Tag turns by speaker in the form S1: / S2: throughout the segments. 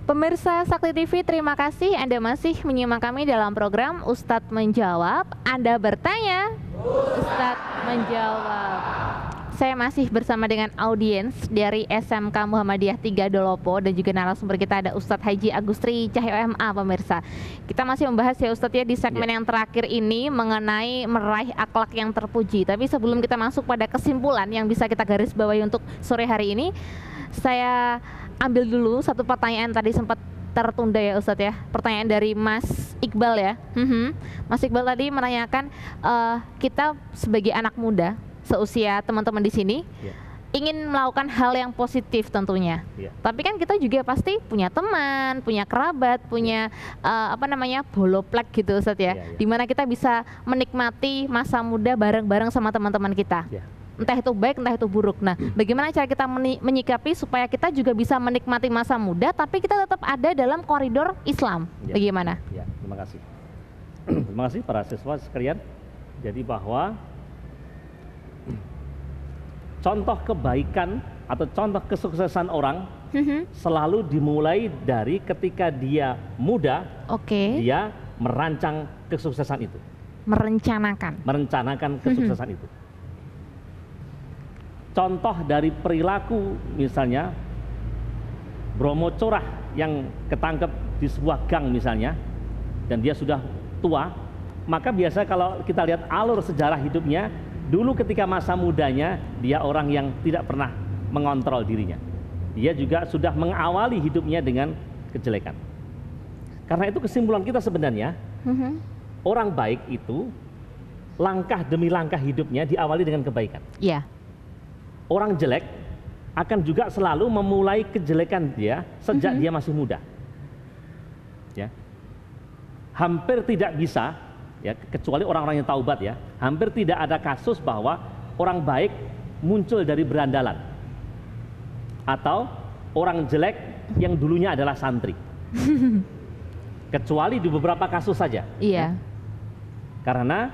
S1: Pemirsa Sakti TV, terima kasih Anda masih menyimak kami dalam program Ustadz Menjawab. Anda bertanya, Ustadz menjawab. Saya masih bersama dengan audiens dari SMK Muhammadiyah 3 Dolopo dan juga narasumber kita ada Ustadz Haji Agustri Cahyo MA, pemirsa. Kita masih membahas ya Ustadz ya di segmen yang terakhir ini mengenai meraih akhlak yang terpuji. Tapi sebelum kita masuk pada kesimpulan yang bisa kita garis bawahi untuk sore hari ini, saya ambil dulu satu pertanyaan tadi sempat tertunda ya Ustadz ya. Pertanyaan dari Mas Iqbal ya. Mas Iqbal tadi menanyakan kita sebagai anak muda seusia teman-teman di sini ingin melakukan hal yang positif tentunya. Tapi kan kita juga pasti punya teman, punya kerabat, punya boloplek gitu Ustadz ya. Dimana kita bisa menikmati masa muda bareng-bareng sama teman-teman kita. Entah itu baik, entah itu buruk. Nah, bagaimana cara kita menyikapi supaya kita juga bisa menikmati masa muda, tapi kita tetap ada dalam koridor Islam? Bagaimana?
S2: Terima kasih. Terima kasih para siswa sekalian. Jadi bahwa contoh kebaikan atau contoh kesuksesan orang selalu dimulai dari ketika dia muda, dia merancang kesuksesan itu. Merencanakan kesuksesan itu. Contoh dari perilaku misalnya Bromo Corah yang ketangkep di sebuah gang misalnya dan dia sudah tua, maka biasa kalau kita lihat alur sejarah hidupnya, dulu ketika masa mudanya dia orang yang tidak pernah mengontrol dirinya. Dia juga sudah mengawali hidupnya dengan kejelekan. Karena itu kesimpulan kita sebenarnya orang baik itu langkah demi langkah hidupnya diawali dengan kebaikan. Orang jelek akan juga selalu memulai kejelekan dia sejak dia masih muda. Hampir tidak bisa, kecuali orang-orang yang taubat ya, hampir tidak ada kasus bahwa orang baik muncul dari berandalan atau orang jelek yang dulunya adalah santri. Kecuali di beberapa kasus saja. Karena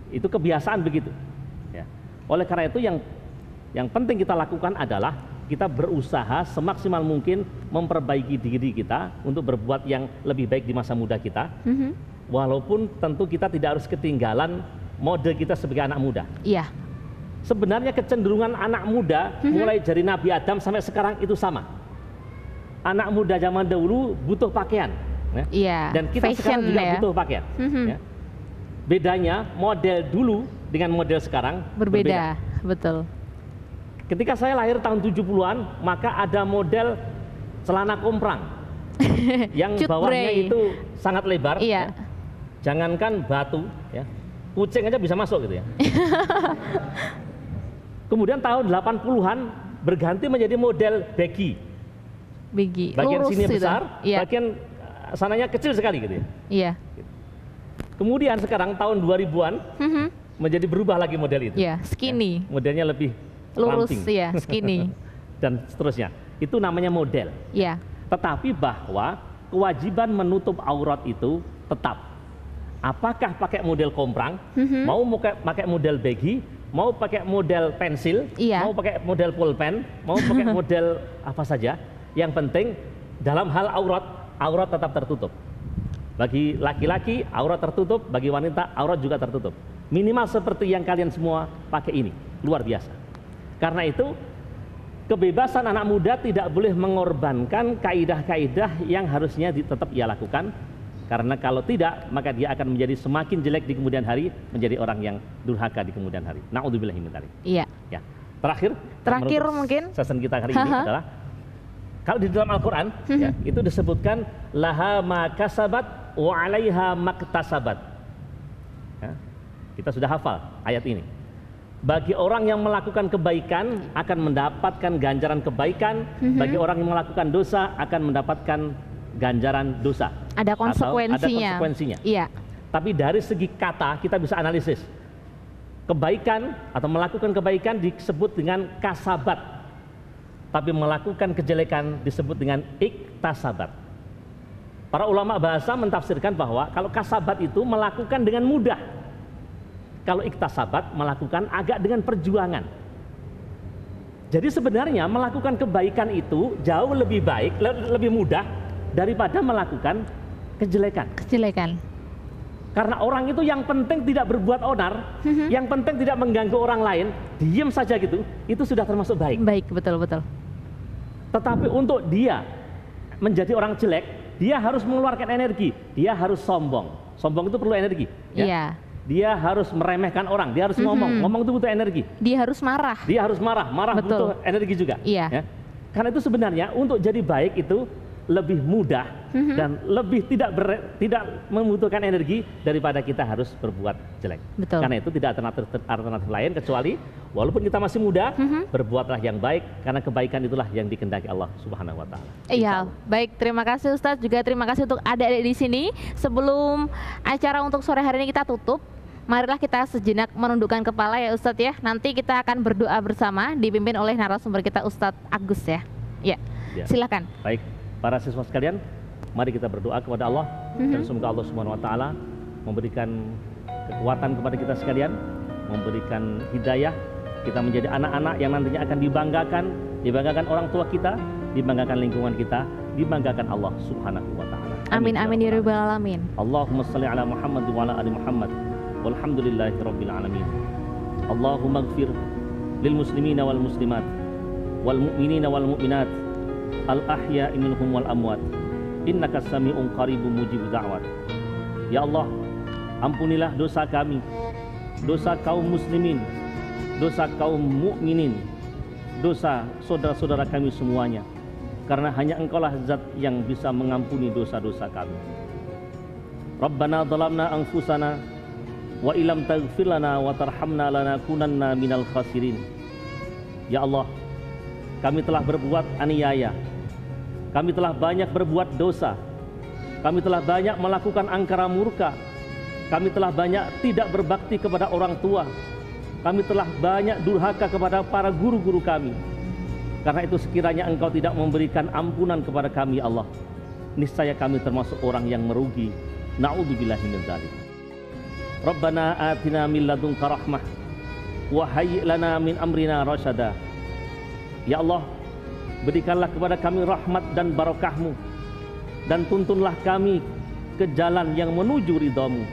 S2: itu kebiasaan begitu. Oleh karena itu yang penting kita lakukan adalah kita berusaha semaksimal mungkin memperbaiki diri kita untuk berbuat yang lebih baik di masa muda kita. Walaupun tentu kita tidak harus ketinggalan mode kita sebagai anak muda. Sebenarnya kecenderungan anak muda mulai dari Nabi Adam sampai sekarang itu sama. Anak muda zaman dahulu butuh pakaian, dan kita sekarang juga butuh pakaian. Bedanya model dulu dengan model sekarang berbeda.
S1: Betul.
S2: Ketika saya lahir tahun 70-an, maka ada model celana komprang yang bawahnya itu sangat lebar. Jangankan batu, kucing aja bisa masuk gitu ya. Kemudian tahun 80-an berganti menjadi model baggy. Bagian
S1: lurus
S2: sini
S1: gitu.
S2: besar, bagian sananya kecil sekali gitu ya. Kemudian sekarang tahun 2000-an menjadi berubah lagi model itu.
S1: Skinny.
S2: Modelnya lebih
S1: lurus,
S2: ramping.
S1: Skinny.
S2: Dan seterusnya. Itu namanya model. Tetapi bahwa kewajiban menutup aurat itu tetap. Apakah pakai model komprang, mau pakai model baggy, mau pakai model pensil, mau pakai model pulpen, mau pakai model apa saja, yang penting dalam hal aurat tetap tertutup. Bagi laki-laki aurat tertutup, bagi wanita aurat juga tertutup. Minimal seperti yang kalian semua pakai ini, luar biasa. Karena itu kebebasan anak muda tidak boleh mengorbankan kaidah-kaidah yang harusnya tetap ia lakukan. Karena kalau tidak, maka dia akan menjadi semakin jelek di kemudian hari, menjadi orang yang durhaka di kemudian hari. Na'udzubillahi min dzalik. Terakhir mungkin sesi kita hari ini adalah kalau di dalam Al-Quran itu disebutkan laha ma kasabat wa 'alaiha maktasabat. Kita sudah hafal ayat ini. Bagi orang yang melakukan kebaikan akan mendapatkan ganjaran kebaikan, bagi orang yang melakukan dosa akan mendapatkan ganjaran dosa.
S1: Ada konsekuensinya.
S2: Tapi dari segi kata kita bisa analisis. Kebaikan atau melakukan kebaikan disebut dengan kasabat. Tapi melakukan kejelekan disebut dengan iktasabat. Para ulama bahasa mentafsirkan bahwa kalau kasabat itu melakukan dengan mudah. Kalau iktasabat melakukan agak dengan perjuangan. Jadi sebenarnya melakukan kebaikan itu jauh lebih baik, lebih mudah daripada melakukan kejelekan. Karena orang itu yang penting tidak berbuat onar, yang penting tidak mengganggu orang lain, diam saja gitu, itu sudah termasuk baik.
S1: Baik, betul.
S2: Tetapi untuk dia menjadi orang jelek, dia harus mengeluarkan energi, dia harus sombong. Sombong itu perlu energi. Ya?
S1: Iya.
S2: Dia harus meremehkan orang, dia harus ngomong itu butuh energi.
S1: Dia harus marah.
S2: Marah butuh energi juga.
S1: Iya.
S2: Ya? Karena itu sebenarnya untuk jadi baik itu lebih mudah dan lebih tidak membutuhkan energi daripada kita harus berbuat jelek.
S1: Betul.
S2: Karena itu tidak alternatif lain kecuali walaupun kita masih muda, berbuatlah yang baik karena kebaikan itulah yang dikehendaki Allah Subhanahu wa taala.
S1: Iya, baik, terima kasih Ustadz, juga terima kasih untuk adik-adik di sini. Sebelum acara untuk sore hari ini kita tutup, marilah kita sejenak menundukkan kepala ya Ustadz ya. Nanti kita akan berdoa bersama dipimpin oleh narasumber kita Ustadz Agus ya. Ya. Silakan.
S2: Baik. Para siswa sekalian, mari kita berdoa kepada Allah dan semoga Allah Subhanahu wa taala memberikan kekuatan kepada kita sekalian, memberikan hidayah, kita menjadi anak-anak yang nantinya akan dibanggakan orang tua kita, dibanggakan lingkungan kita, dibanggakan Allah Subhanahu wa taala.
S1: Amin amin ya rabbal alamin.
S2: Allahumma shalli ala Muhammad wa ala ali Muhammad. Walhamdulillahi rabbil alamin. Allahumma ighfir lil muslimina wal muslimat wal mu'minina wal mu'minat al-ahya'i minhum wal amwat innaka sami'un qaribun mujibud da'wat. Ya Allah, ampunilah dosa kami, dosa kaum muslimin, dosa kaum mukminin, dosa saudara-saudara kami semuanya, karena hanya Engkaulah zat yang bisa mengampuni dosa-dosa kami. Rabbana dhalamna anfusana wa ilam taghfir lana wa tarhamna lanakunanna minal khasirin. Ya Allah, kami telah berbuat aniaya, kami telah banyak berbuat dosa, kami telah banyak melakukan angkara murka, kami telah banyak tidak berbakti kepada orang tua, kami telah banyak durhaka kepada para guru-guru kami. Karena itu sekiranya Engkau tidak memberikan ampunan kepada kami, Allah, niscaya kami termasuk orang yang merugi. Na'udzubillahi min dzalik. Rabbana atina min ladunka rahmah wa hayyi' lana min amrina rasyada. Ya Allah, berikanlah kepada kami rahmat dan barokah-Mu, dan tuntunlah kami ke jalan yang menuju ridha-Mu.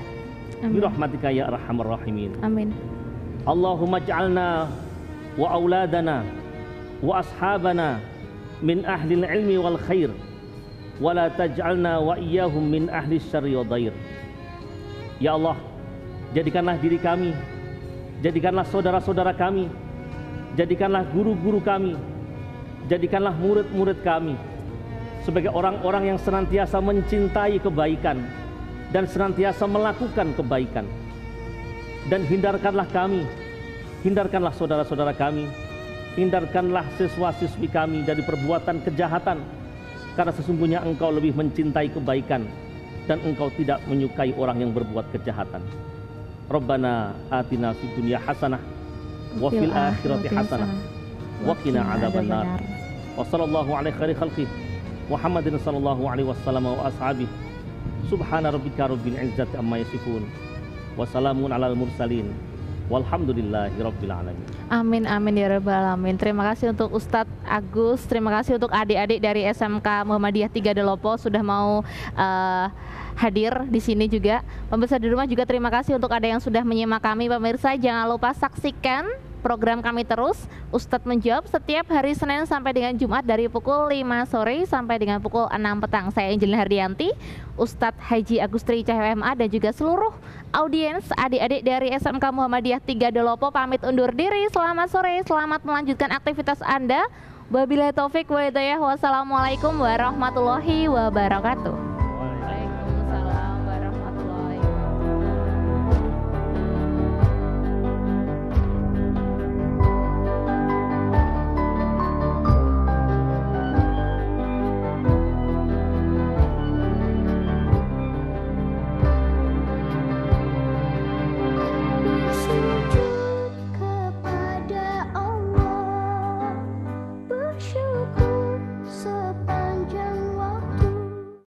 S2: Birahmatika ya arhamar rahimin.
S1: Amin.
S2: Allahumma ij'alna wa auladana wa ashabana min ahli ilmi wal khair, wa la taj'alna wa iyyahum min ahli syarri wa dhair. Ya Allah, jadikanlah diri kami, jadikanlah saudara-saudara kami, jadikanlah guru-guru kami, jadikanlah murid-murid kami sebagai orang-orang yang senantiasa mencintai kebaikan dan senantiasa melakukan kebaikan. Dan hindarkanlah kami, hindarkanlah saudara-saudara kami, hindarkanlah siswa-siswi kami dari perbuatan kejahatan, karena sesungguhnya Engkau lebih mencintai kebaikan dan Engkau tidak menyukai orang yang berbuat kejahatan. Rabbana atina fid dunya hasanah wa fil akhirati hasanah wa qina adzabannar. Wa sallallahu alaihi khairi khalqi Muhammadin sallallahu alaihi wasallam wa ashabihi. Subhana rabbika rabbil izzati amma yasifun. Wa salamun alal mursalin. Walhamdulillahi rabbil alamin.
S1: Amin amin ya rabbal alamin. Terima kasih untuk Ustadz Agus, terima kasih untuk adik-adik dari SMK Muhammadiyah 3 Delopo sudah mau hadir di sini juga. Pemirsa di rumah juga terima kasih untuk ada yang sudah menyimak kami. Pemirsa jangan lupa saksikan program kami terus, Ustadz Menjawab, setiap hari Senin sampai dengan Jumat dari pukul 5 sore sampai dengan pukul 6 petang. Saya Angelina Hardianti, Ustadz Haji Agustri Cahyo MA, dan juga seluruh audiens adik-adik dari SMK Muhammadiyah 3 Delopo pamit undur diri. Selamat sore, selamat melanjutkan aktivitas Anda. Wabillahi taufik wa hidayah. Wassalamualaikum warahmatullahi wabarakatuh.